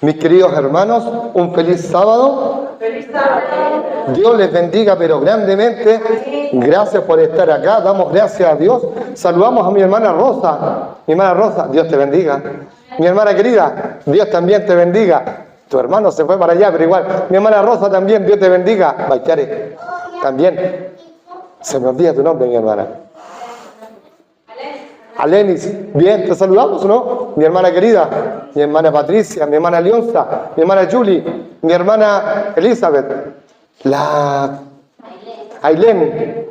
Mis queridos hermanos, un feliz sábado. Feliz sábado. Dios les bendiga, pero grandemente. Gracias por estar acá. Damos gracias a Dios. Saludamos a mi hermana Rosa. Mi hermana Rosa, Dios te bendiga. Mi hermana querida, Dios también te bendiga. Tu hermano se fue para allá, pero igual. Mi hermana Rosa también, Dios te bendiga. Baikare, también. Se me olvida tu nombre, mi hermana. Alenis, bien, te saludamos, ¿no? Mi hermana querida, mi hermana Patricia, mi hermana Leonza, mi hermana Julie, mi hermana Elizabeth, la Ailén,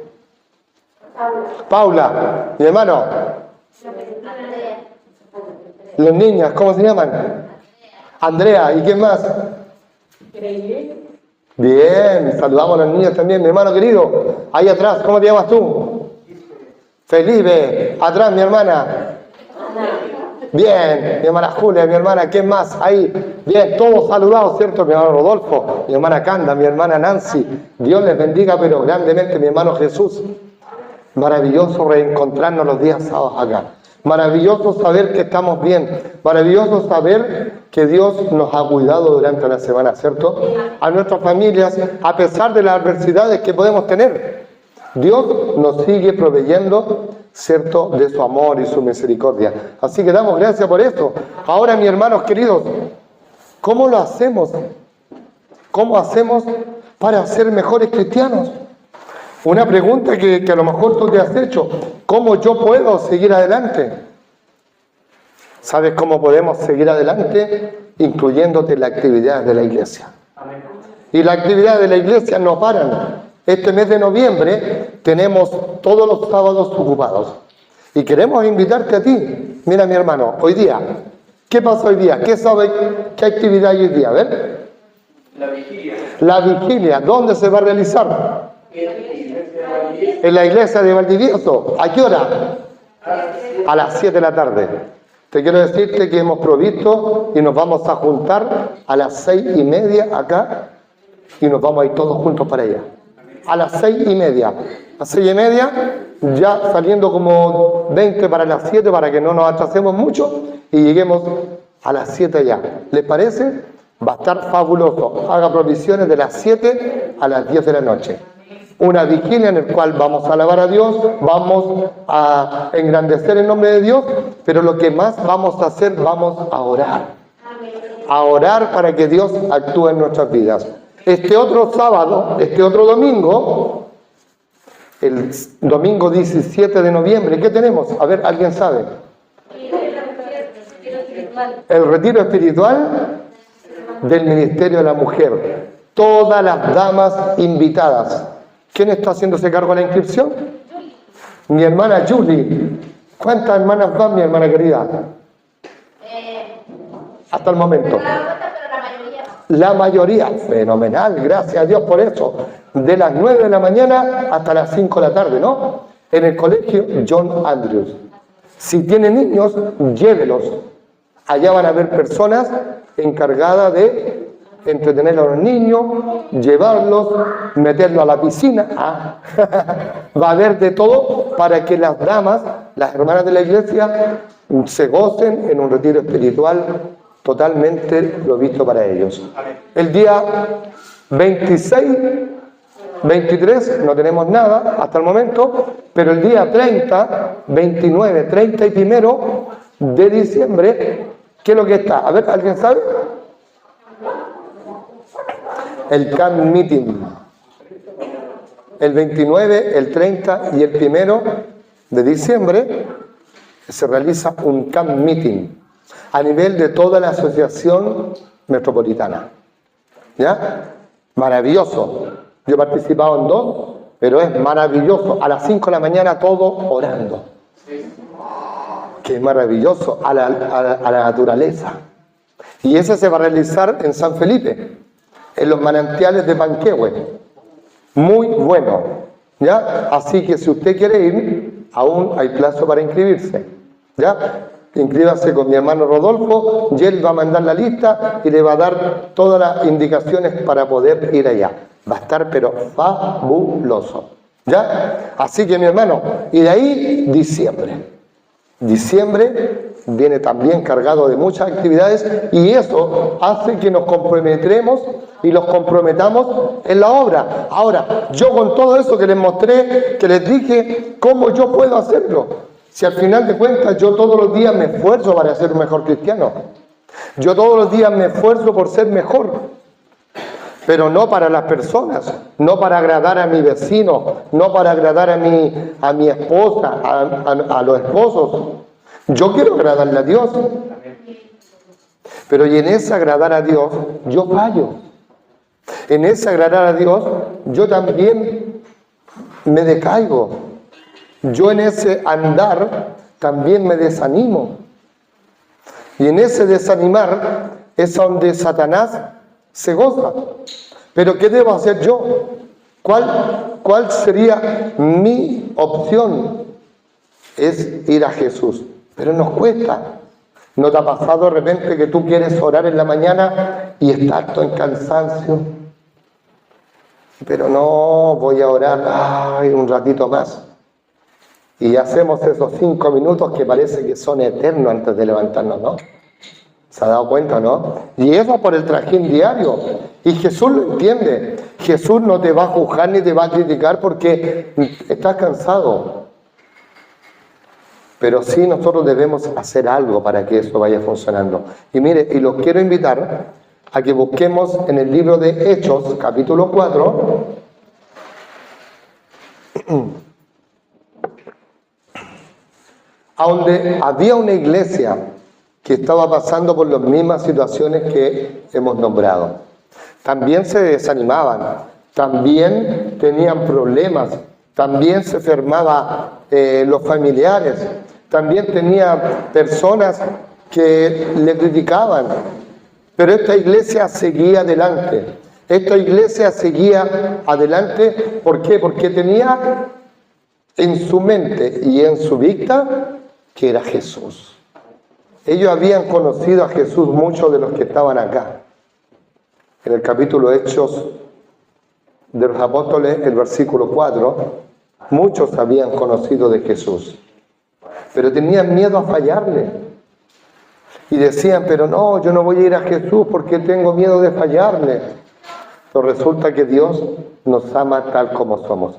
Paula, mi hermano, los niños, ¿cómo se llaman? Andrea, ¿y quién más? Bien, saludamos a los niños también, mi hermano querido, ahí atrás, ¿cómo te llamas tú? Felipe, atrás mi hermana. Bien, mi hermana Julia, mi hermana, ¿quién más? Ahí, bien, todos saludados, ¿cierto? Mi hermano Rodolfo, mi hermana Canda, mi hermana Nancy. Dios les bendiga, pero grandemente, mi hermano Jesús. Maravilloso reencontrarnos los días sábados acá. Maravilloso saber que estamos bien. Maravilloso saber que Dios nos ha cuidado durante la semana, ¿cierto? A nuestras familias, a pesar de las adversidades que podemos tener. Dios nos sigue proveyendo, ¿cierto?, de su amor y su misericordia. Así que damos gracias por esto. Ahora, mis hermanos queridos, ¿cómo lo hacemos? ¿Cómo hacemos para ser mejores cristianos? Una pregunta que a lo mejor tú te has hecho. ¿Cómo yo puedo seguir adelante? ¿Sabes cómo podemos seguir adelante? Incluyéndote en la actividad de la iglesia. Y la actividad de la iglesia no paran. Este mes de noviembre tenemos todos los sábados ocupados. Y queremos invitarte a ti. Mira, mi hermano, hoy día, ¿qué pasa hoy día? ¿Qué sabe? ¿Qué actividad hay hoy día? A ver. La vigilia. La vigilia, ¿dónde se va a realizar? En la iglesia de Valdivieso. ¿A qué hora? A las 7 de la tarde. Te quiero decirte que hemos provisto y nos vamos a juntar a las 6:30 acá y nos vamos a ir todos juntos para allá. A las 6:30. A las 6:30, ya saliendo como 20 para las 7 para que no nos atrasemos mucho y lleguemos a las 7 allá. ¿Les parece? Va a estar fabuloso. Haga provisiones de las 7 a las 10 de la noche. Una vigilia en la cual vamos a alabar a Dios, vamos a engrandecer el nombre de Dios, pero lo que más vamos a hacer, vamos a orar. A orar para que Dios actúe en nuestras vidas. Este otro sábado, este otro domingo, el domingo 17 de noviembre, ¿qué tenemos? A ver, ¿alguien sabe? El retiro espiritual del Ministerio de la Mujer. Todas las damas invitadas. ¿Quién está haciéndose cargo de la inscripción? Mi hermana Julie. ¿Cuántas hermanas van, mi hermana querida? Hasta el momento. La mayoría, fenomenal, gracias a Dios por eso. De las 9 de la mañana hasta las 5 de la tarde, ¿no? En el colegio John Andrews. Si tienen niños, llévelos. Allá van a haber personas encargadas de entretener a los niños, llevarlos, meterlos a la piscina. Va a haber de todo para que las damas, las hermanas de la iglesia, se gocen en un retiro espiritual totalmente provisto para ellos. El día 26, 23 no tenemos nada hasta el momento, pero el día 30, 29, 30 y 1 de diciembre, ¿qué es lo que está? A ver, ¿alguien sabe? El camp meeting. El 29, el 30 y el 1 de diciembre se realiza un camp meeting a nivel de toda la asociación metropolitana. ¿Ya? Maravilloso. Yo he participado en 2, pero es maravilloso. A las 5 de la mañana todos orando. Qué maravilloso. A la naturaleza. Y ese se va a realizar en San Felipe, en los manantiales de Panquehue. Muy bueno. ¿Ya? Así que si usted quiere ir, aún hay plazo para inscribirse. ¿Ya? Inscríbase con mi hermano Rodolfo y él va a mandar la lista y le va a dar todas las indicaciones para poder ir allá. Va a estar pero fabuloso. ¿Ya? Así que mi hermano, y de ahí diciembre. Diciembre, viene también cargado de muchas actividades y eso hace que nos comprometemos y los comprometamos en la obra. Ahora, yo con todo eso que les mostré, que les dije, ¿cómo yo puedo hacerlo? Si al final de cuentas yo todos los días me esfuerzo para ser un mejor cristiano. Yo todos los días me esfuerzo por ser mejor. Pero no para las personas, no para agradar a mi vecino, no para agradar a mi esposa, a los esposos. Yo quiero agradarle a Dios. Pero y en ese agradar a Dios, yo fallo. En ese agradar a Dios, yo también me decaigo. Yo en ese andar también me desanimo. Y en ese desanimar es donde Satanás se goza. Pero ¿qué debo hacer yo? ¿Cuál sería mi opción? Es ir a Jesús. Pero nos cuesta. ¿No te ha pasado de repente que tú quieres orar en la mañana y estás todo en cansancio? Pero no, voy a orar un ratito más. Y hacemos esos 5 minutos que parece que son eternos antes de levantarnos, ¿no? ¿Se ha dado cuenta, no? Y eso por el trajín diario. Y Jesús lo entiende. Jesús no te va a juzgar ni te va a criticar porque estás cansado. Pero sí nosotros debemos hacer algo para que eso vaya funcionando. Y mire, y los quiero invitar a que busquemos en el libro de Hechos, capítulo 4, donde había una iglesia que estaba pasando por las mismas situaciones que hemos nombrado. También se desanimaban, también tenían problemas, también se enfermaban los familiares, también tenía personas que le criticaban. Pero esta iglesia seguía adelante. Esta iglesia seguía adelante, ¿por qué? Porque tenía en su mente y en su vista que era Jesús. Ellos habían conocido a Jesús, muchos de los que estaban acá. En el capítulo Hechos de los Apóstoles, el versículo 4, muchos habían conocido de Jesús, pero tenían miedo a fallarle. Y decían, pero no, yo no voy a ir a Jesús porque tengo miedo de fallarle. Pero resulta que Dios nos ama tal como somos.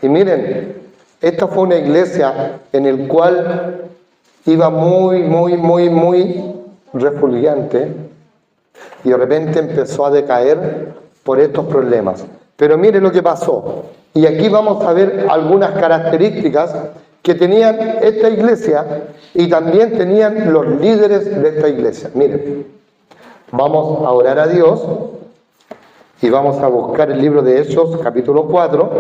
Y miren, esta fue una iglesia en la cual iba muy refulgente y de repente empezó a decaer por estos problemas. Pero mire lo que pasó. Y aquí vamos a ver algunas características que tenían esta iglesia y también tenían los líderes de esta iglesia. Miren, vamos a orar a Dios y vamos a buscar el libro de Hechos, capítulo 4.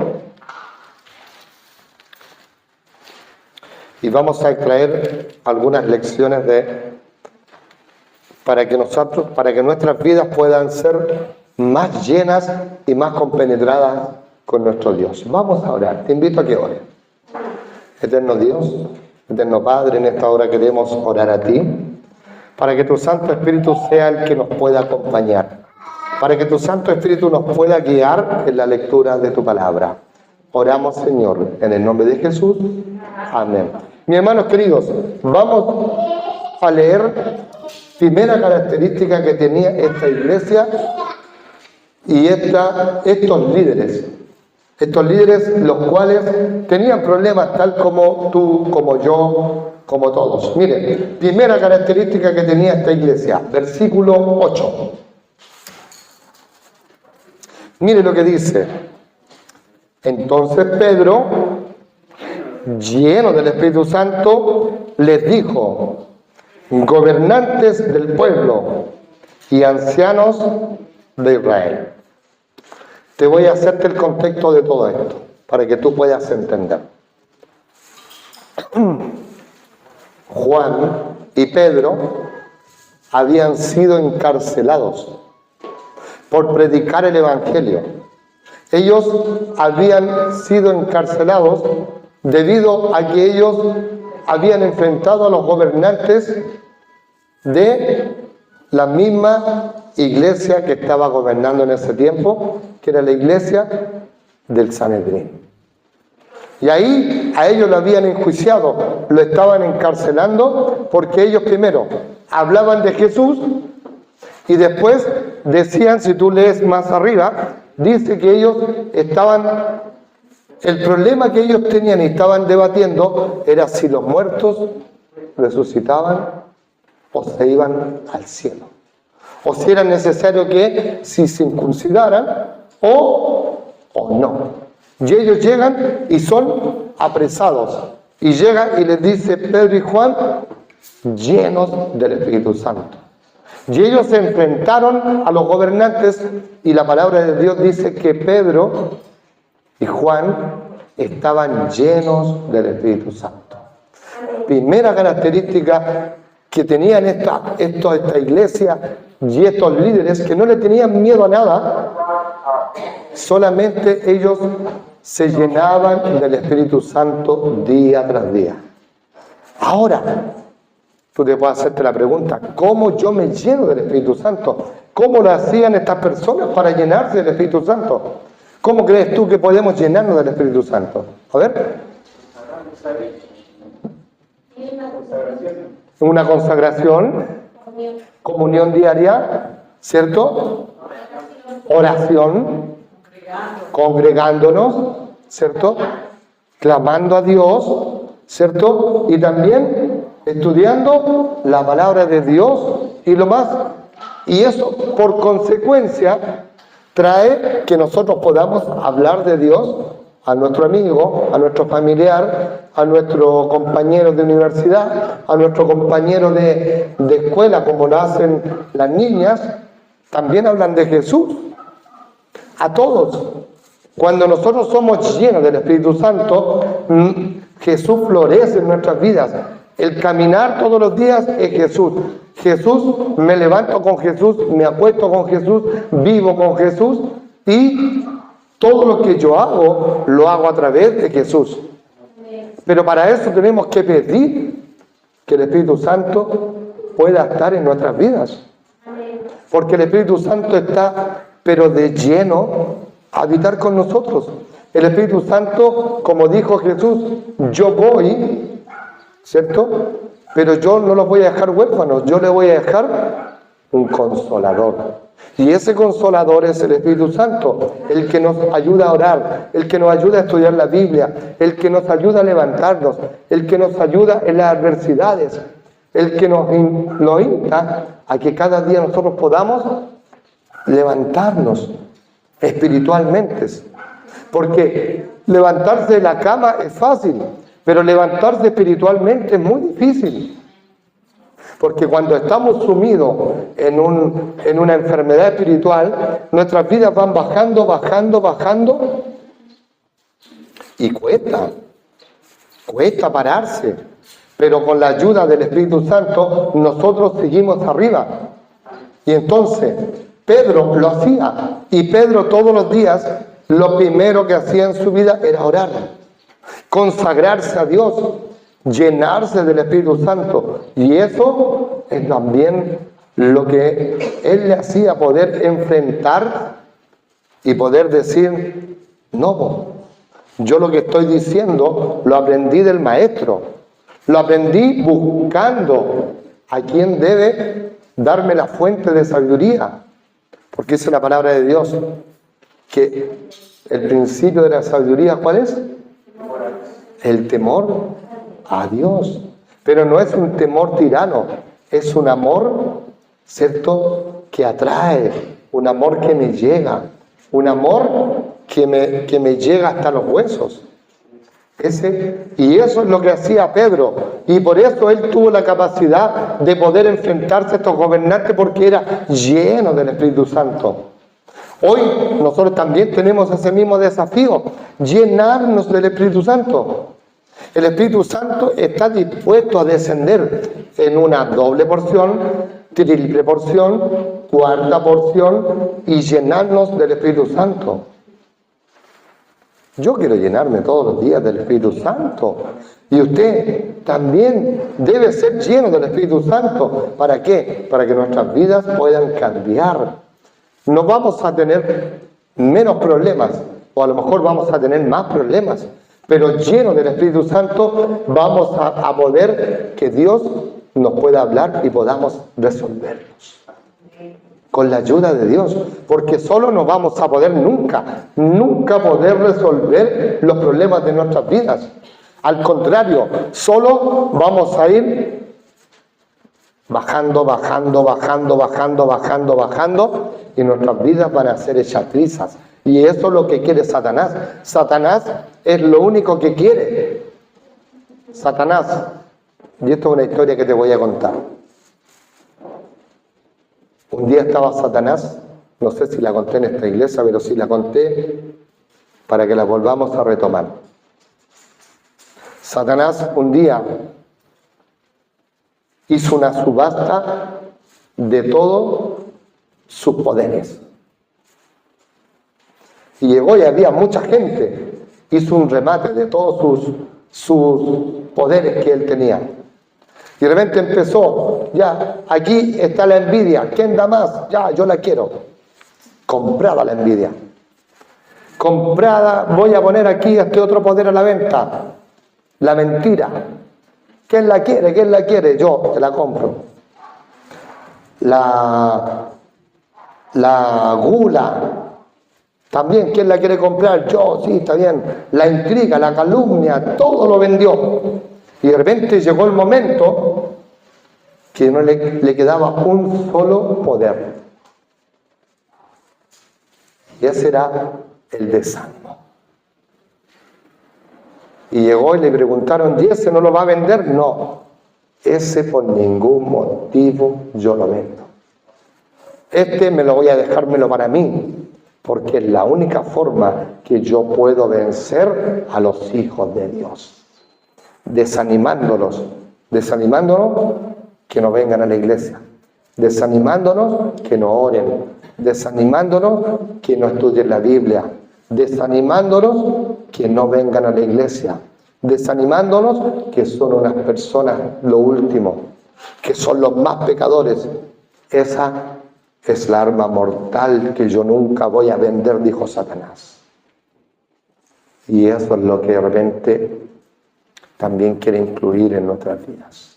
Y vamos a extraer algunas lecciones para que nuestras vidas puedan ser más llenas y más compenetradas con nuestro Dios. Vamos a orar. Te invito a que ores. Eterno Dios, eterno Padre, en esta hora queremos orar a ti, para que tu Santo Espíritu sea el que nos pueda acompañar, para que tu Santo Espíritu nos pueda guiar en la lectura de tu palabra. Oramos, Señor, en el nombre de Jesús. Amén. Mis hermanos queridos, vamos a leer primera característica que tenía esta iglesia y estos líderes. Estos líderes, los cuales tenían problemas tal como tú, como yo, como todos. Miren, primera característica que tenía esta iglesia, versículo 8. Mire lo que dice. Entonces Pedro, lleno del Espíritu Santo, les dijo, gobernantes del pueblo y ancianos de Israel. Te voy a hacerte el contexto de todo esto, para que tú puedas entender. Juan y Pedro habían sido encarcelados por predicar el Evangelio. Ellos habían sido encarcelados debido a que ellos habían enfrentado a los gobernantes de la misma iglesia que estaba gobernando en ese tiempo, que era la iglesia del Sanedrín. Y ahí a ellos lo habían enjuiciado, lo estaban encarcelando porque ellos primero hablaban de Jesús y después decían, si tú lees más arriba, dice que ellos estaban, el problema que ellos tenían y estaban debatiendo era si los muertos resucitaban o se iban al cielo. O si era necesario que se circuncidaran o no. Y ellos llegan y son apresados. Y llegan y les dice Pedro y Juan, llenos del Espíritu Santo. Y ellos se enfrentaron a los gobernantes y la palabra de Dios dice que Pedro y Juan estaban llenos del Espíritu Santo. Primera característica que tenían esta iglesia y estos líderes, que no le tenían miedo a nada, solamente ellos se llenaban del Espíritu Santo día tras día. Ahora, tú te puedes hacerte la pregunta, ¿cómo yo me lleno del Espíritu Santo? ¿Cómo lo hacían estas personas para llenarse del Espíritu Santo? ¿Cómo crees tú que podemos llenarnos del Espíritu Santo? A ver. Una consagración, comunión diaria, ¿cierto? Oración, congregándonos, ¿cierto? Clamando a Dios, ¿cierto? Y también estudiando la palabra de Dios y lo más. Y eso, por consecuencia, trae que nosotros podamos hablar de Dios a nuestro amigo, a nuestro familiar, a nuestro compañero de universidad, a nuestro compañero de escuela, como lo hacen las niñas, también hablan de Jesús. A todos. Cuando nosotros somos llenos del Espíritu Santo, Jesús florece en nuestras vidas. El caminar todos los días es Jesús. Jesús, me levanto con Jesús, me acuesto con Jesús, vivo con Jesús y todo lo que yo hago, lo hago a través de Jesús. Pero para eso tenemos que pedir que el Espíritu Santo pueda estar en nuestras vidas. Porque el Espíritu Santo está, pero de lleno, a habitar con nosotros. El Espíritu Santo, como dijo Jesús, yo voy, ¿cierto? Pero yo no los voy a dejar huérfanos, yo les voy a dejar un consolador. Y ese consolador es el Espíritu Santo, el que nos ayuda a orar, el que nos ayuda a estudiar la Biblia, el que nos ayuda a levantarnos, el que nos ayuda en las adversidades, el que nos insta a que cada día nosotros podamos levantarnos espiritualmente. Porque levantarse de la cama es fácil, pero levantarse espiritualmente es muy difícil. Porque cuando estamos sumidos en una enfermedad espiritual, nuestras vidas van bajando, y cuesta pararse. Pero con la ayuda del Espíritu Santo, nosotros seguimos arriba. Y entonces, Pedro lo hacía. Y Pedro todos los días, lo primero que hacía en su vida era orar. Consagrarse a Dios. Llenarse del Espíritu Santo. Y eso es también lo que él le hacía poder enfrentar y poder decir, no, yo lo que estoy diciendo lo aprendí del maestro, lo aprendí buscando a quien debe darme la fuente de sabiduría, porque dice la palabra de Dios que el principio de la sabiduría, ¿cuál es? El temor a Dios. Pero no es un temor tirano, es un amor, ¿cierto?, que atrae, un amor que me llega, un amor que me llega hasta los huesos. Y eso es lo que hacía Pedro, y por eso él tuvo la capacidad de poder enfrentarse a estos gobernantes, porque era lleno del Espíritu Santo. Hoy nosotros también tenemos ese mismo desafío, llenarnos del Espíritu Santo. El Espíritu Santo está dispuesto a descender en una doble porción, triple porción, cuarta porción y llenarnos del Espíritu Santo. Yo quiero llenarme todos los días del Espíritu Santo. Y usted también debe ser lleno del Espíritu Santo. ¿Para qué? Para que nuestras vidas puedan cambiar. No vamos a tener menos problemas, o a lo mejor vamos a tener más problemas. Pero llenos del Espíritu Santo vamos a poder que Dios nos pueda hablar y podamos resolverlos. Con la ayuda de Dios, porque solo no vamos a poder nunca poder resolver los problemas de nuestras vidas. Al contrario, solo vamos a ir bajando, y nuestras vidas van a ser hechas trizas. Y eso es lo que quiere Satanás. Satanás es lo único que quiere. Satanás, y esto es una historia que te voy a contar. Un día estaba Satanás, no sé si la conté en esta iglesia, pero sí la conté para que la volvamos a retomar. Satanás un día hizo una subasta de todos sus poderes. Y llegó y había mucha gente. Hizo un remate de todos sus poderes que él tenía. Y de repente empezó, ya, aquí está la envidia. ¿Quién da más? Ya, yo la quiero. Comprada la envidia. Comprada, voy a poner aquí este otro poder a la venta. La mentira. ¿Quién la quiere? ¿Quién la quiere? Yo te la compro. La gula. También, ¿quién la quiere comprar? Yo, sí, está bien. La intriga, la calumnia, todo lo vendió. Y de repente llegó el momento que no le quedaba un solo poder. Y ese era el desánimo. Y llegó y le preguntaron, ¿y ese no lo va a vender? No, ese por ningún motivo yo lo vendo. Este me lo voy a dejármelo para mí, porque es la única forma que yo puedo vencer a los hijos de Dios. Desanimándonos que no vengan a la iglesia, desanimándonos que no oren, desanimándonos que no estudien la Biblia, desanimándonos que no vengan a la iglesia, desanimándonos que son unas personas lo último, que son los más pecadores. Esa es la arma mortal que yo nunca voy a vender, dijo Satanás. Y eso es lo que de repente también quiere incluir en nuestras vidas.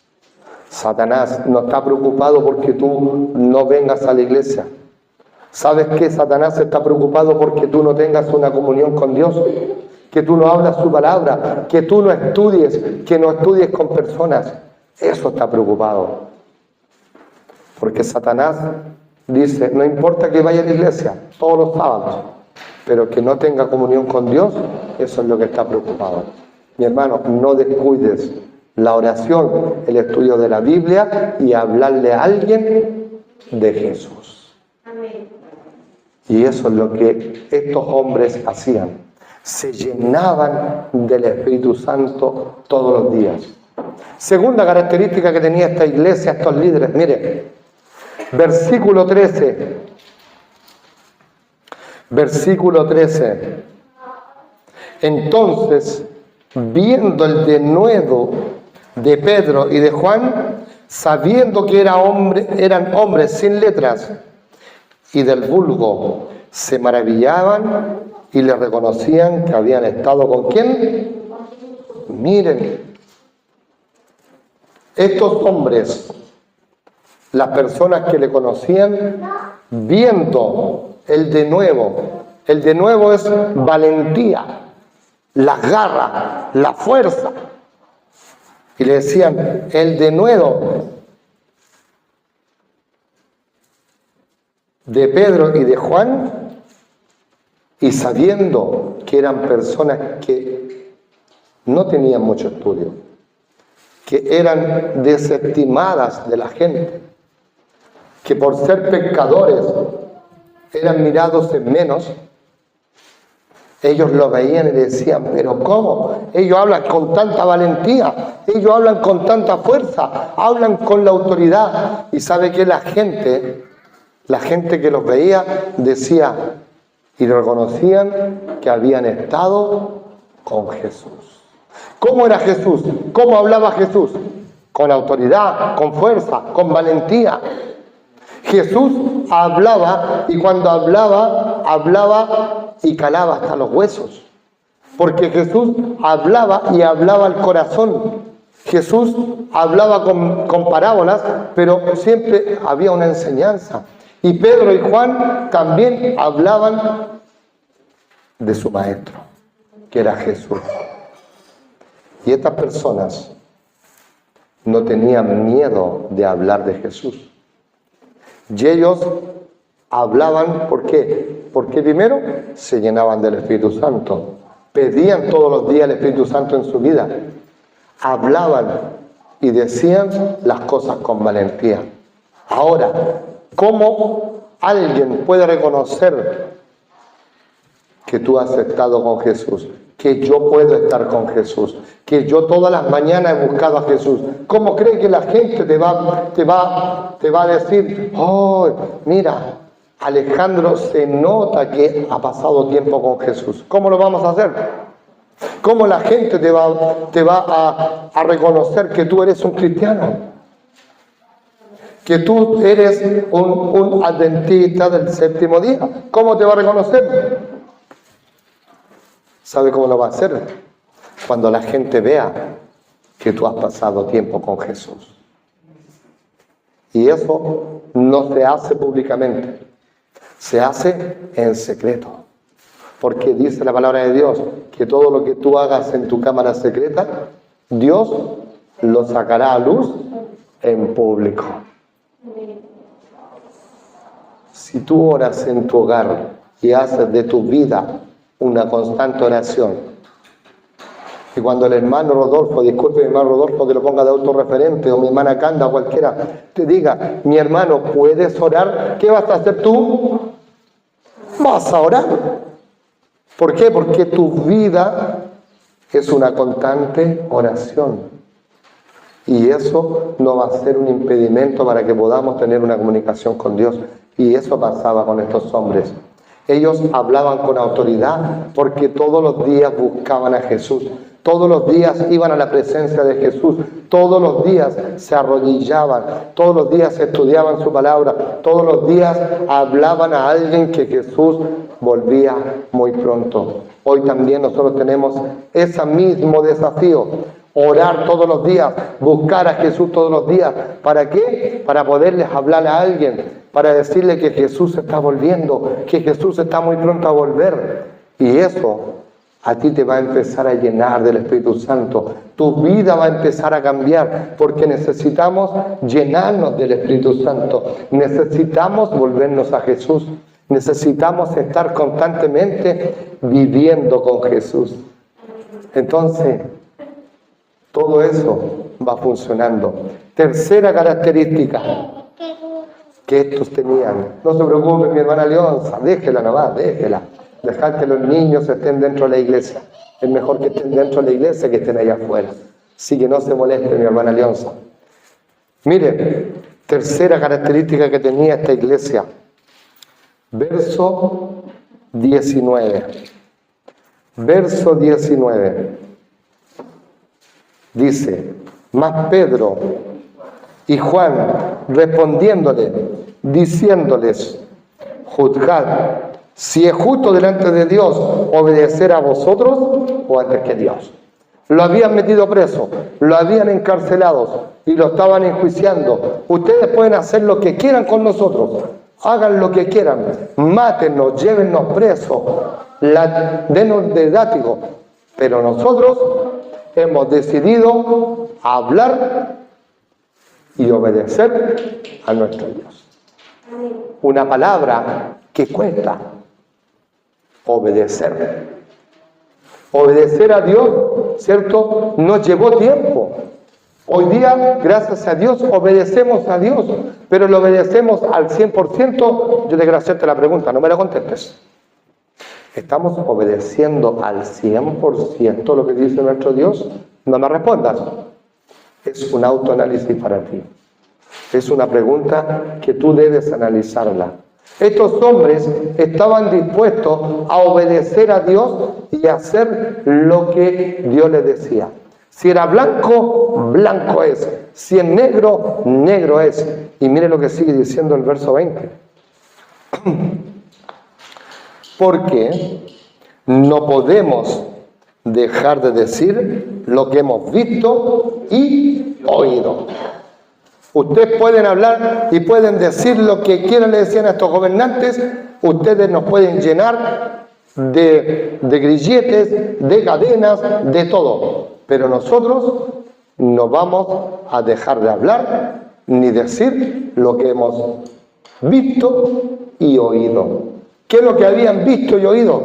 Satanás no está preocupado porque tú no vengas a la iglesia. ¿Sabes qué? Satanás está preocupado porque tú no tengas una comunión con Dios, que tú no hablas su palabra, que tú no estudies, que no estudies con personas. Eso está preocupado. Porque Satanás dice, no importa que vaya a la iglesia todos los sábados, pero que no tenga comunión con Dios, eso es lo que está preocupado. Mi hermano, no descuides la oración, el estudio de la Biblia y hablarle a alguien de Jesús. Amén. Y eso es lo que estos hombres hacían. Se llenaban del Espíritu Santo todos los días. Segunda característica que tenía esta iglesia, estos líderes, mire, versículo 13. Versículo 13. Entonces, viendo el denuedo de Pedro y de Juan, sabiendo que eran hombres sin letras y del vulgo, se maravillaban y le reconocían que habían estado ¿con quién? Miren, estos hombres, las personas que le conocían, viendo el denuedo es valentía, las garras, la fuerza. Y le decían, el denuedo de Pedro y de Juan, y sabiendo que eran personas que no tenían mucho estudio, que eran desestimadas de la gente, que por ser pecadores eran mirados en menos, ellos lo veían y decían, pero ¿cómo? Ellos hablan con tanta valentía, ellos hablan con tanta fuerza, hablan con la autoridad. Y sabe que la gente que los veía decía y reconocían que habían estado con Jesús. ¿Cómo era Jesús? ¿Cómo hablaba Jesús? Con autoridad, con fuerza, con valentía. Jesús hablaba, y cuando hablaba y calaba hasta los huesos. Porque Jesús hablaba y hablaba al corazón. Jesús hablaba con parábolas, pero siempre había una enseñanza. Y Pedro y Juan también hablaban de su maestro, que era Jesús. Y estas personas no tenían miedo de hablar de Jesús. Y ellos hablaban, ¿por qué? Porque primero se llenaban del Espíritu Santo. Pedían todos los días el Espíritu Santo en su vida. Hablaban y decían las cosas con valentía. Ahora, ¿cómo alguien puede reconocer que tú has estado con Jesús? Que yo puedo estar con Jesús, que yo todas las mañanas he buscado a Jesús. ¿Cómo cree que la gente te va a decir, oh, mira, Alejandro se nota que ha pasado tiempo con Jesús? ¿Cómo lo vamos a hacer? ¿Cómo la gente te va a reconocer que tú eres un cristiano? Que tú eres un adventista del séptimo día. ¿Cómo te va a reconocer? ¿Sabe cómo lo va a hacer? Cuando la gente vea que tú has pasado tiempo con Jesús. Y eso no se hace públicamente, se hace en secreto. Porque dice la palabra de Dios que todo lo que tú hagas en tu cámara secreta, Dios lo sacará a luz en público. Si tú oras en tu hogar y haces de tu vida una constante oración, y cuando el hermano Rodolfo, disculpe mi hermano Rodolfo que lo ponga de autorreferente, o mi hermana Canda o cualquiera, te diga, mi hermano, ¿puedes orar? ¿Qué vas a hacer tú? Vas a orar. ¿Por qué? Porque tu vida es una constante oración. Y eso no va a ser un impedimento para que podamos tener una comunicación con Dios. Y eso pasaba con estos hombres. Ellos hablaban con autoridad porque todos los días buscaban a Jesús. Todos los días iban a la presencia de Jesús. Todos los días se arrodillaban. Todos los días estudiaban su palabra. Todos los días hablaban a alguien que Jesús volvía muy pronto. Hoy también nosotros tenemos ese mismo desafío. Orar todos los días, buscar a Jesús todos los días. ¿Para qué? Para poderles hablar a alguien, para decirle que Jesús está volviendo, que Jesús está muy pronto a volver. Y eso a ti te va a empezar a llenar del Espíritu Santo. Tu vida va a empezar a cambiar, porque necesitamos llenarnos del Espíritu Santo. Necesitamos volvernos a Jesús. Necesitamos estar constantemente viviendo con Jesús. Entonces, todo eso va funcionando. Tercera característica que estos tenían. No se preocupe, mi hermana Leonza, déjela nomás, déjela. Dejad que los niños estén dentro de la iglesia. Es mejor que estén dentro de la iglesia que estén allá afuera. Así que no se moleste, mi hermana Leonza. Mire, tercera característica que tenía esta iglesia. Verso 19. Verso 19. Dice, mas Pedro y Juan respondiéndole, diciéndoles, juzgad si es justo delante de Dios obedecer a vosotros o antes que Dios. Lo habían metido preso, lo habían encarcelado y lo estaban enjuiciando. Ustedes pueden hacer lo que quieran con nosotros, hagan lo que quieran, mátennos, llévennos presos, denos de látigo, pero nosotros hemos decidido hablar y obedecer a nuestro Dios. Una palabra que cuesta. Obedecer. Obedecer a Dios, ¿cierto? Nos llevó tiempo. Hoy día, gracias a Dios, obedecemos a Dios, pero lo obedecemos al 100%. Yo te quiero hacerte la pregunta, no me la contestes. ¿Estamos obedeciendo al 100% lo que dice nuestro Dios? No me respondas. Es un autoanálisis para ti. Es una pregunta que tú debes analizarla. Estos hombres estaban dispuestos a obedecer a Dios y a hacer lo que Dios les decía. Si era blanco, blanco es. Si es negro, negro es. Y mire lo que sigue diciendo el verso 20. Porque no podemos dejar de decir lo que hemos visto y oído. Ustedes pueden hablar y pueden decir lo que quieran, le decían a estos gobernantes. Ustedes nos pueden llenar de grilletes, de cadenas, de todo. Pero nosotros no vamos a dejar de hablar ni decir lo que hemos visto y oído. ¿Qué es lo que habían visto y oído?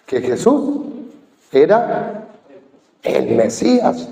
Que Jesús era el Mesías.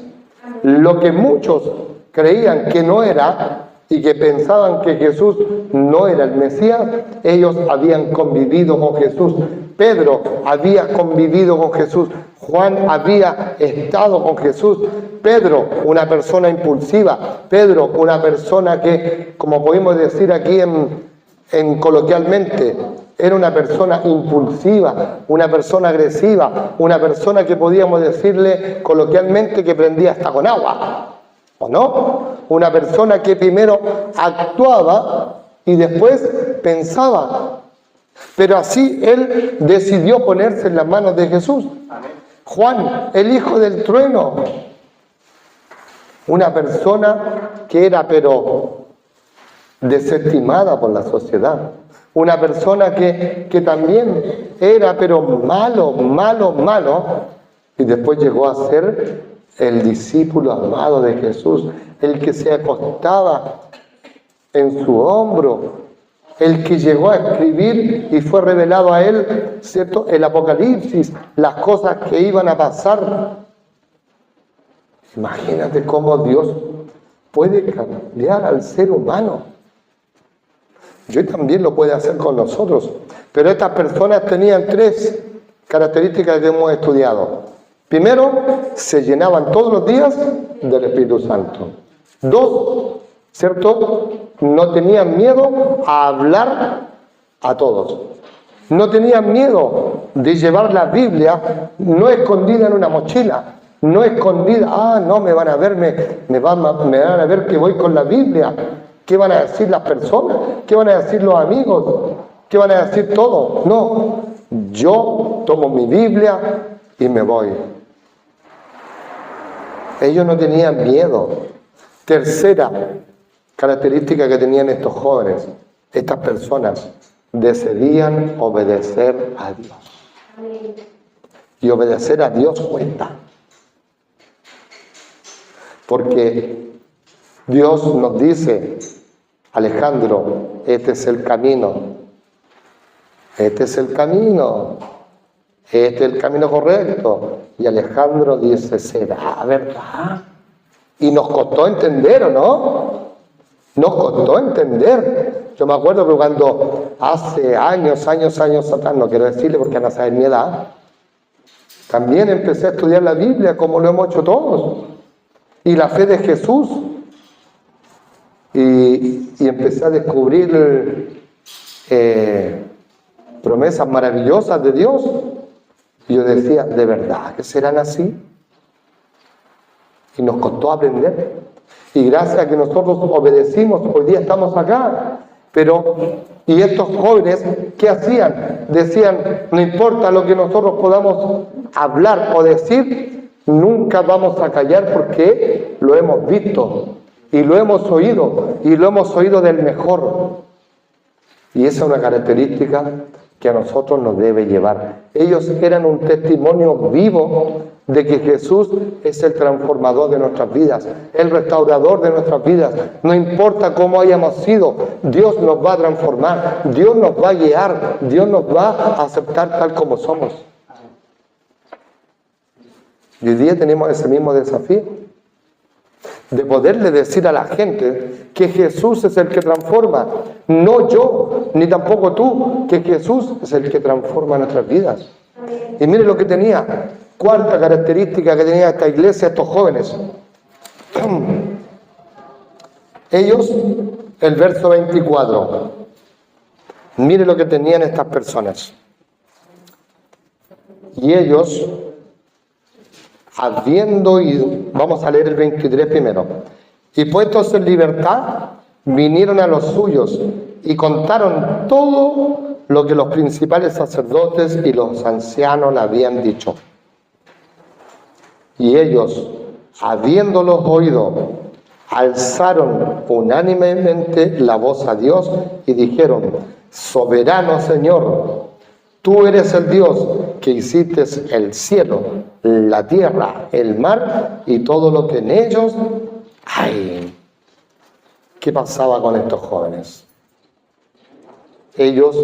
Lo que muchos creían que no era y que pensaban que Jesús no era el Mesías, ellos habían convivido con Jesús. Pedro había convivido con Jesús. Juan había estado con Jesús. Pedro, una persona impulsiva. Pedro, una persona que, como podemos decir aquí en coloquialmente, era una persona impulsiva, una persona agresiva, una persona que podíamos decirle coloquialmente que prendía hasta con agua, ¿o no? Una persona que primero actuaba y después pensaba, pero así él decidió ponerse en las manos de Jesús. Juan, el hijo del trueno, una persona que era pero desestimada por la sociedad. Una persona que también era pero malo, y después llegó a ser el discípulo amado de Jesús, el que se acostaba en su hombro, el que llegó a escribir y fue revelado a él, ¿cierto?, el Apocalipsis, las cosas que iban a pasar. Imagínate cómo Dios puede cambiar al ser humano. Y hoy también lo puede hacer con nosotros. Pero estas personas tenían 3 características que hemos estudiado. Primero, se llenaban todos los días del Espíritu Santo. 2, ¿cierto?, no tenían miedo a hablar a todos. No tenían miedo de llevar la Biblia no escondida en una mochila, no escondida. No, me van a ver, me van a ver que voy con la Biblia. ¿Qué van a decir las personas? ¿Qué van a decir los amigos? ¿Qué van a decir todos? No, yo tomo mi Biblia y me voy. Ellos no tenían miedo. Tercera característica que tenían estos jóvenes, estas personas, decidían obedecer a Dios. Y obedecer a Dios cuenta. Porque Dios nos dice, Alejandro, este es el camino. Este es el camino. Este es el camino correcto. Y Alejandro dice, ¿será verdad? Y nos costó entender, ¿o no? Nos costó entender. Yo me acuerdo que cuando hace años atrás, no quiero decirle porque van a saber mi edad, también empecé a estudiar la Biblia como lo hemos hecho todos. Y la fe de Jesús. Y empecé a descubrir promesas maravillosas de Dios. Y yo decía, ¿de verdad que serán así? Y nos costó aprender. Y gracias a que nosotros obedecimos, hoy día estamos acá. Y estos jóvenes, ¿qué hacían? Decían, no importa lo que nosotros podamos hablar o decir, nunca vamos a callar porque lo hemos visto. Y lo hemos oído, y lo hemos oído del mejor. Y esa es una característica que a nosotros nos debe llevar. Ellos eran un testimonio vivo de que Jesús es el transformador de nuestras vidas, el restaurador de nuestras vidas. No importa cómo hayamos sido, Dios nos va a transformar, Dios nos va a guiar, Dios nos va a aceptar tal como somos. Y hoy día tenemos ese mismo desafío de poderle decir a la gente que Jesús es el que transforma, no yo, ni tampoco tú, que Jesús es el que transforma nuestras vidas. Y mire lo que tenía, cuarta característica que tenía esta iglesia, estos jóvenes. Ellos, el verso 24, mire lo que tenían estas personas. Y ellos, habiendo ido, vamos a leer el 23 primero, y puestos en libertad, vinieron a los suyos y contaron todo lo que los principales sacerdotes y los ancianos le habían dicho. Y ellos, habiéndolos oído, alzaron unánimemente la voz a Dios y dijeron: Soberano Señor, tú eres el Dios que hiciste el cielo, la tierra, el mar y todo lo que en ellos hay. ¿Qué pasaba con estos jóvenes? Ellos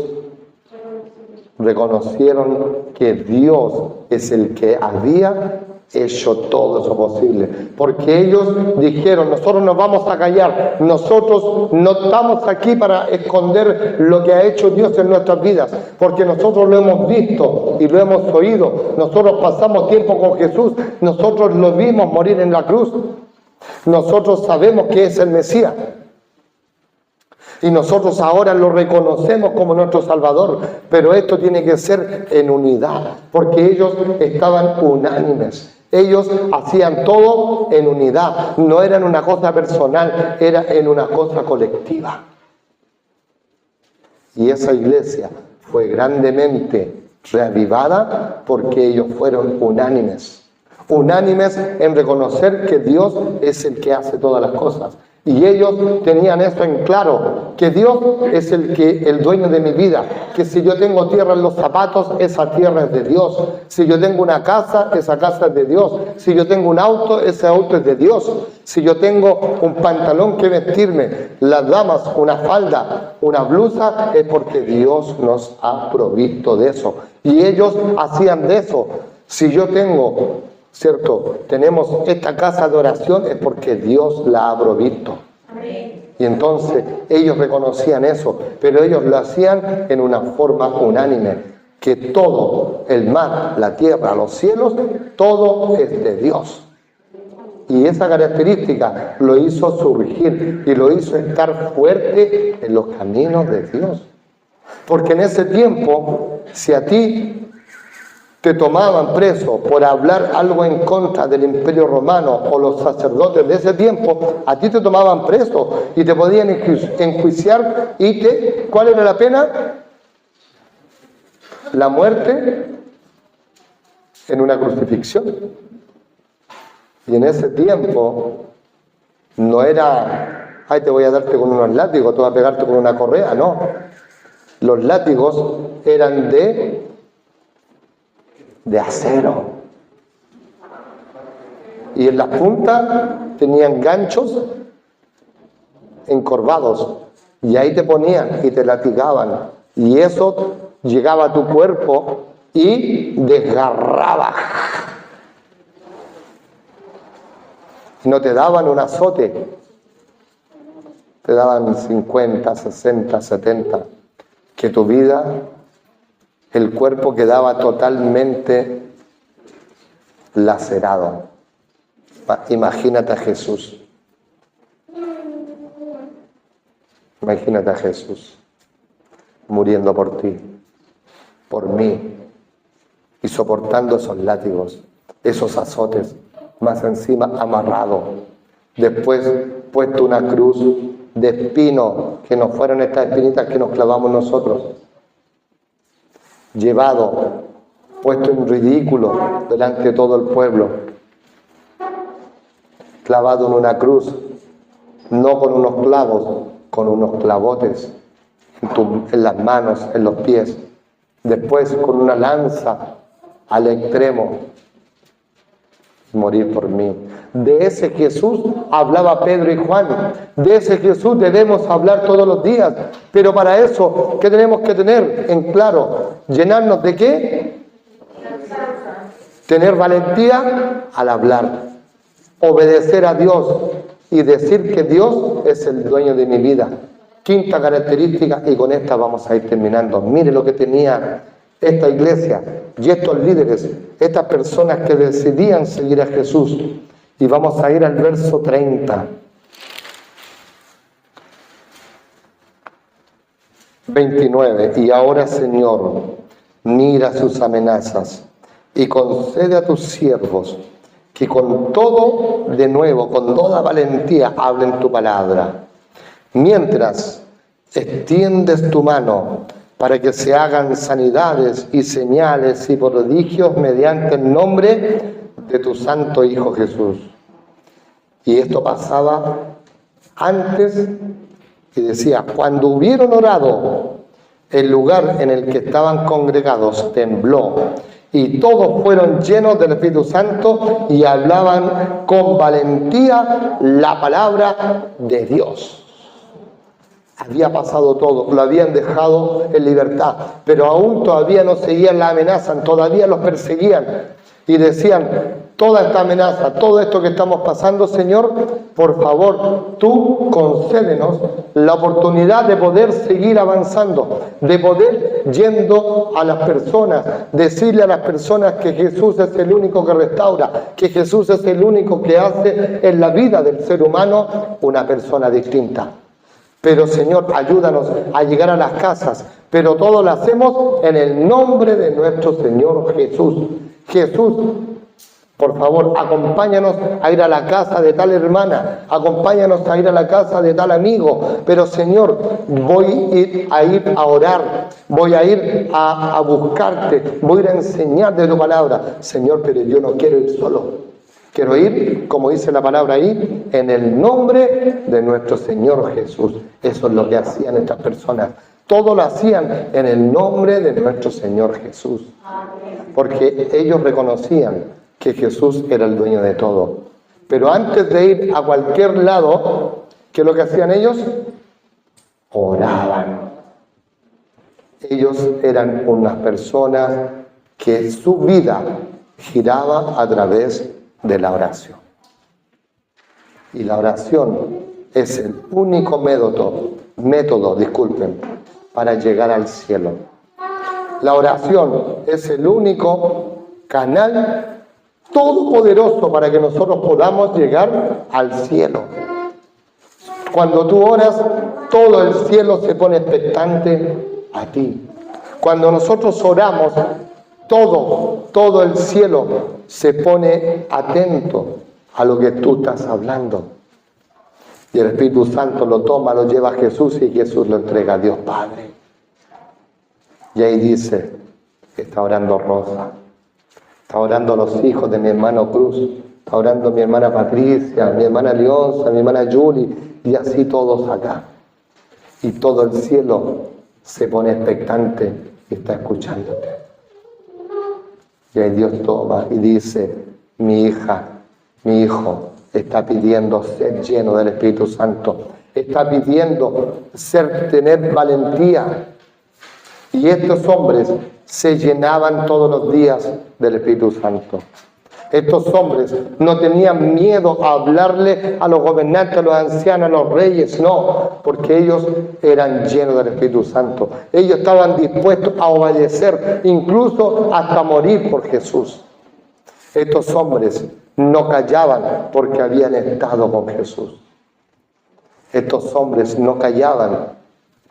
reconocieron que Dios es el que había hecho todo eso posible, porque ellos dijeron: nosotros nos vamos a callar, nosotros no estamos aquí para esconder lo que ha hecho Dios en nuestras vidas, porque nosotros lo hemos visto y lo hemos oído, nosotros pasamos tiempo con Jesús, nosotros lo vimos morir en la cruz, nosotros sabemos que es el Mesías. Y nosotros ahora lo reconocemos como nuestro Salvador, pero esto tiene que ser en unidad, porque ellos estaban unánimes. Ellos hacían todo en unidad, no era en una cosa personal, era en una cosa colectiva. Y esa iglesia fue grandemente reavivada porque ellos fueron unánimes. Unánimes en reconocer que Dios es el que hace todas las cosas. Y ellos tenían eso en claro, que Dios es el dueño de mi vida, que si yo tengo tierra en los zapatos, esa tierra es de Dios. Si yo tengo una casa, esa casa es de Dios. Si yo tengo un auto, ese auto es de Dios. Si yo tengo un pantalón que vestirme, las damas, una falda, una blusa, es porque Dios nos ha provisto de eso. Y ellos hacían de eso. Si yo tengo... ¿cierto? Tenemos esta casa de oración es porque Dios la ha provisto. Y entonces ellos reconocían eso, pero ellos lo hacían en una forma unánime, que todo, el mar, la tierra, los cielos, todo es de Dios. Y esa característica lo hizo surgir y lo hizo estar fuerte en los caminos de Dios. Porque en ese tiempo, si a ti te tomaban preso por hablar algo en contra del Imperio Romano o los sacerdotes de ese tiempo, a ti te tomaban preso y te podían enjuiciar y ¿cuál era la pena? La muerte en una crucifixión. Y en ese tiempo no era: ay, te voy a darte con unos látigos, te voy a pegarte con una correa, no. Los látigos eran de acero. Y en las puntas tenían ganchos encorvados. Y ahí te ponían y te latigaban. Y eso llegaba a tu cuerpo y desgarraba. No te daban un azote. Te daban 50, 60, 70. Que tu vida... el cuerpo quedaba totalmente lacerado. Imagínate a Jesús. Imagínate a Jesús muriendo por ti, por mí, y soportando esos látigos, esos azotes, más encima amarrado. Después puesto una cruz de espino, que no fueron estas espinitas que nos clavamos nosotros. Llevado, puesto en ridículo delante de todo el pueblo, clavado en una cruz, no con unos clavos, con unos clavotes en las manos, en los pies, después con una lanza al extremo, morir por mí. De ese Jesús hablaba Pedro y Juan, de ese Jesús debemos hablar todos los días, pero para eso, ¿qué tenemos que tener en claro? ¿Llenarnos de qué? Tener valentía al hablar, obedecer a Dios y decir que Dios es el dueño de mi vida. Quinta característica, y con esta vamos a ir terminando. Mire lo que tenía esta iglesia y estos líderes, estas personas que decidían seguir a Jesús. Y vamos a ir al verso 30. 29. Y ahora, Señor, mira sus amenazas y concede a tus siervos que con todo, de nuevo, con toda valentía hablen tu palabra. Mientras extiendes tu mano para que se hagan sanidades y señales y prodigios mediante el nombre de tu santo Hijo Jesús. Y esto pasaba antes, y decía, cuando hubieron orado, el lugar en el que estaban congregados tembló, y todos fueron llenos del Espíritu Santo y hablaban con valentía la palabra de Dios. Había pasado todo, lo habían dejado en libertad, pero aún todavía no seguían la amenaza, todavía los perseguían y decían, toda esta amenaza, todo esto que estamos pasando, Señor, por favor, tú concédenos la oportunidad de poder seguir avanzando, de poder yendo a las personas, decirle a las personas que Jesús es el único que restaura, que Jesús es el único que hace en la vida del ser humano una persona distinta. Pero Señor, ayúdanos a llegar a las casas, pero todo lo hacemos en el nombre de nuestro Señor Jesús. Jesús, por favor, acompáñanos a ir a la casa de tal hermana, acompáñanos a ir a la casa de tal amigo, pero Señor, voy a ir a orar, voy a ir a buscarte, voy a ir a enseñar de tu palabra. Señor, pero yo no quiero ir solo. Quiero ir, como dice la palabra ahí, en el nombre de nuestro Señor Jesús. Eso es lo que hacían estas personas. Todo lo hacían en el nombre de nuestro Señor Jesús. Porque ellos reconocían que Jesús era el dueño de todo. Pero antes de ir a cualquier lado, ¿qué es lo que hacían ellos? Oraban. Ellos eran unas personas que su vida giraba a través de la oración. Y la oración es el único método, para llegar al cielo. La oración es el único canal todopoderoso para que nosotros podamos llegar al cielo. Cuando tú oras, todo el cielo se pone expectante a ti. Cuando nosotros oramos, todo el cielo se pone atento a lo que tú estás hablando. Y el Espíritu Santo lo toma, lo lleva a Jesús y Jesús lo entrega a Dios Padre. Y ahí dice que está orando Rosa, está orando los hijos de mi hermano Cruz, está orando mi hermana Patricia, mi hermana Leonza, mi hermana Julie, y así todos acá. Y todo el cielo se pone expectante y está escuchándote. Y ahí Dios toma y dice, mi hija, mi hijo, está pidiendo ser lleno del Espíritu Santo. Está pidiendo tener valentía. Y estos hombres se llenaban todos los días del Espíritu Santo. Estos hombres no tenían miedo a hablarle a los gobernantes, a los ancianos, a los reyes, no, porque ellos eran llenos del Espíritu Santo. Ellos estaban dispuestos a obedecer, incluso hasta morir por Jesús. Estos hombres no callaban porque habían estado con Jesús. Estos hombres no callaban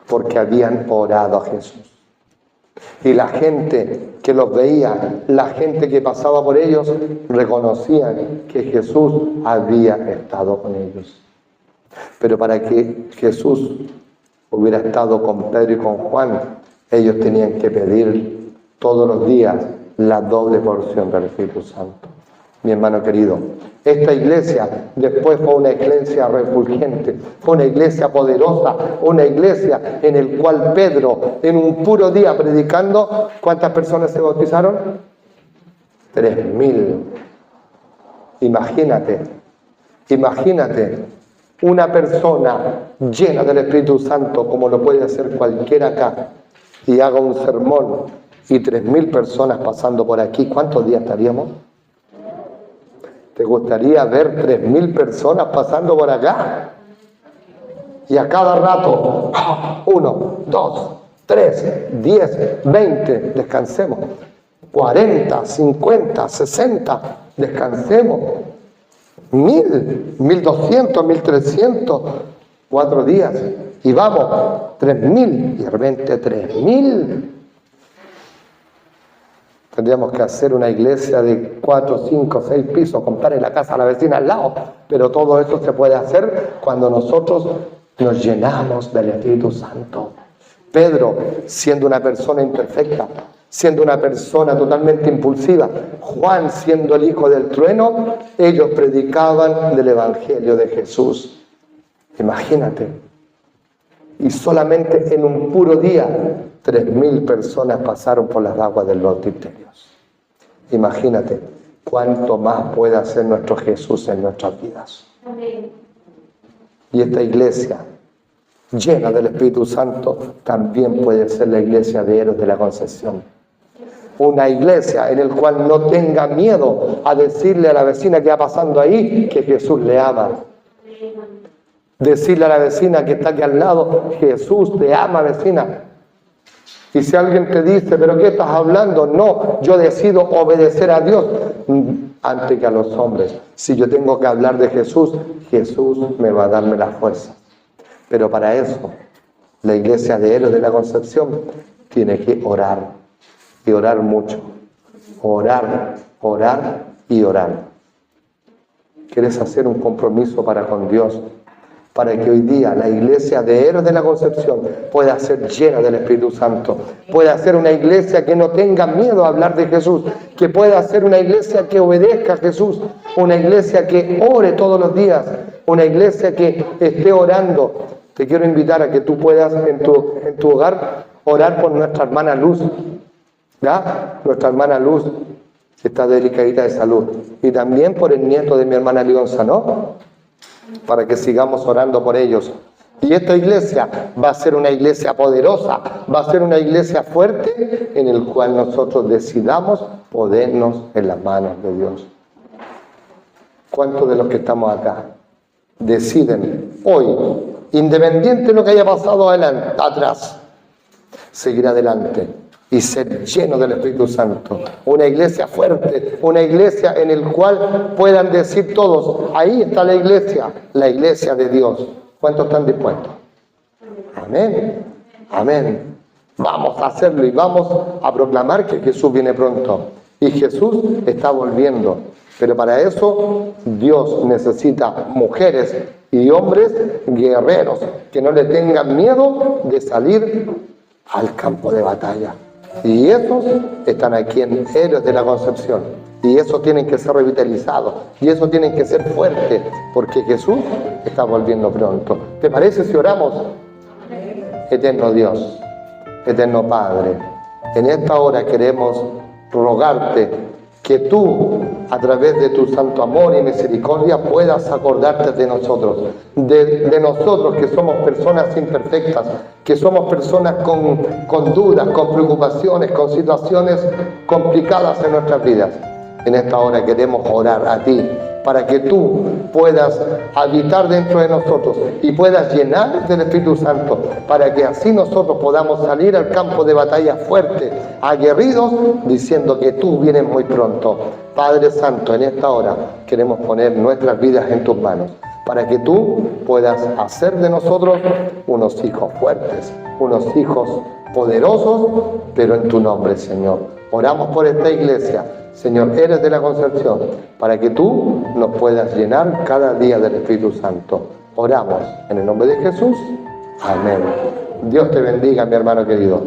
porque habían orado a Jesús. Y la gente que los veía, la gente que pasaba por ellos, reconocían que Jesús había estado con ellos. Pero para que Jesús hubiera estado con Pedro y con Juan, ellos tenían que pedir todos los días la doble porción del Espíritu Santo. Mi hermano querido, esta iglesia después fue una iglesia refulgente, fue una iglesia poderosa, una iglesia en el cual Pedro, en un puro día predicando, ¿cuántas personas se bautizaron? 3.000. Imagínate una persona llena del Espíritu Santo, como lo puede hacer cualquiera acá, y haga un sermón, y 3.000 personas pasando por aquí. ¿Cuántos días estaríamos? ¿Te gustaría ver 3.000 personas pasando por acá? Y a cada rato, 1, 2, 3, 10, 20, descansemos. 40, 50, 60, descansemos. 1.000, 1.200, 1.300, 4 días. Y vamos, 3.000, y de repente 3.000. Tendríamos que hacer una iglesia de 4, 5, 6 pisos, comprarle la casa a la vecina al lado. Pero todo eso se puede hacer cuando nosotros nos llenamos del Espíritu Santo. Pedro, siendo una persona imperfecta, siendo una persona totalmente impulsiva, Juan, siendo el hijo del trueno, ellos predicaban del Evangelio de Jesús. Imagínate. Y solamente en un puro día, 3.000 personas pasaron por las aguas del bautismo. Imagínate cuánto más puede hacer nuestro Jesús en nuestras vidas. Y esta iglesia llena del Espíritu Santo también puede ser la iglesia de Héroes de la Concepción. Una iglesia en la cual no tenga miedo a decirle a la vecina que va pasando ahí que Jesús le ama. Decirle a la vecina que está aquí al lado, Jesús te ama, vecina. Y si alguien te dice, ¿pero qué estás hablando? No, yo decido obedecer a Dios antes que a los hombres. Si yo tengo que hablar de Jesús, Jesús me va a darme la fuerza. Pero para eso, la iglesia de Héroes de la Concepción tiene que orar. Y orar mucho. Orar, orar y orar. ¿Quieres hacer un compromiso para con Dios? Para que hoy día la iglesia de Héroes de la Concepción pueda ser llena del Espíritu Santo, pueda ser una iglesia que no tenga miedo a hablar de Jesús, que pueda ser una iglesia que obedezca a Jesús, una iglesia que ore todos los días, una iglesia que esté orando. Te quiero invitar a que tú puedas en tu hogar orar por nuestra hermana Luz, ¿ya? Nuestra hermana Luz está delicadita de salud, y también por el nieto de mi hermana Leonza, ¿no? Para que sigamos orando por ellos. Y esta iglesia va a ser una iglesia poderosa, va a ser una iglesia fuerte en el cual nosotros decidamos ponernos en las manos de Dios. ¿Cuántos de los que estamos acá deciden hoy, independiente de lo que haya pasado atrás, seguir adelante y ser lleno del Espíritu Santo? Una iglesia fuerte, una iglesia en el cual puedan decir todos, ahí está la iglesia de Dios. ¿Cuántos están dispuestos? Amén, amén. Vamos a hacerlo y vamos a proclamar que Jesús viene pronto. Y Jesús está volviendo. Pero para eso Dios necesita mujeres y hombres guerreros que no le tengan miedo de salir al campo de batalla. Y esos están aquí en Héroes de la Concepción. Y esos tienen que ser revitalizados. Y esos tienen que ser fuertes. Porque Jesús está volviendo pronto. ¿Te parece si oramos? Eterno Dios, eterno Padre, en esta hora queremos rogarte que tú, a través de tu santo amor y misericordia, puedas acordarte de nosotros, de nosotros que somos personas imperfectas, que somos personas con dudas, con preocupaciones, con situaciones complicadas en nuestras vidas. En esta hora queremos orar a ti, para que tú puedas habitar dentro de nosotros y puedas llenar del Espíritu Santo, para que así nosotros podamos salir al campo de batalla fuerte, aguerridos, diciendo que tú vienes muy pronto. Padre Santo, en esta hora queremos poner nuestras vidas en tus manos, para que tú puedas hacer de nosotros unos hijos fuertes, unos hijos poderosos, pero en tu nombre, Señor. Oramos por esta iglesia, Señor, Héroes de la Concepción, para que tú nos puedas llenar cada día del Espíritu Santo. Oramos en el nombre de Jesús. Amén. Dios te bendiga, mi hermano querido.